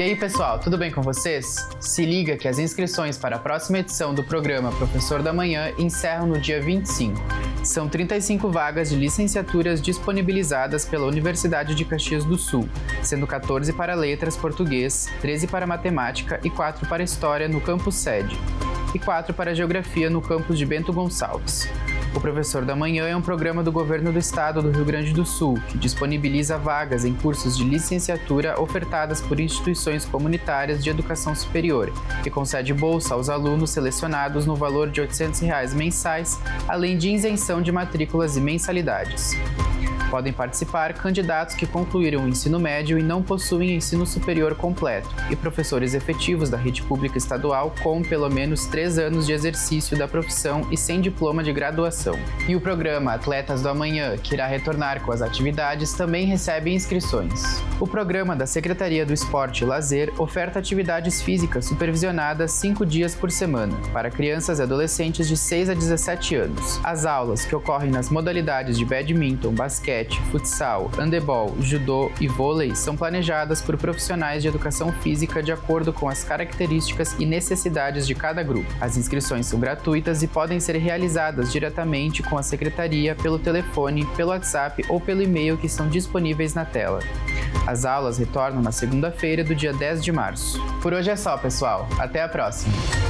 E aí, pessoal, tudo bem com vocês? Se liga que as inscrições para a próxima edição do programa Professor da Manhã encerram no dia 25. São 35 vagas de licenciaturas disponibilizadas pela Universidade de Caxias do Sul, sendo 14 para Letras Português, 13 para Matemática e 4 para História no campus sede, e 4 para Geografia no campus de Bento Gonçalves. O Professor da Manhã é um programa do Governo do Estado do Rio Grande do Sul, que disponibiliza vagas em cursos de licenciatura ofertadas por instituições comunitárias de educação superior, e concede bolsa aos alunos selecionados no valor de R$ 800 mensais, além de isenção de matrículas e mensalidades. Podem participar candidatos que concluíram o ensino médio e não possuem ensino superior completo, e professores efetivos da rede pública estadual com pelo menos 3 anos de exercício da profissão e sem diploma de graduação. E o programa Atletas do Amanhã, que irá retornar com as atividades, também recebe inscrições. O programa da Secretaria do Esporte e Lazer oferta atividades físicas supervisionadas 5 dias por semana, para crianças e adolescentes de 6 a 17 anos. As aulas, que ocorrem nas modalidades de badminton, basquete, futsal, handebol, judô e vôlei, são planejadas por profissionais de educação física de acordo com as características e necessidades de cada grupo. As inscrições são gratuitas e podem ser realizadas diretamente com a secretaria pelo telefone, pelo WhatsApp ou pelo e-mail que estão disponíveis na tela. As aulas retornam na segunda-feira do dia 10 de março. Por hoje é só, pessoal. Até a próxima!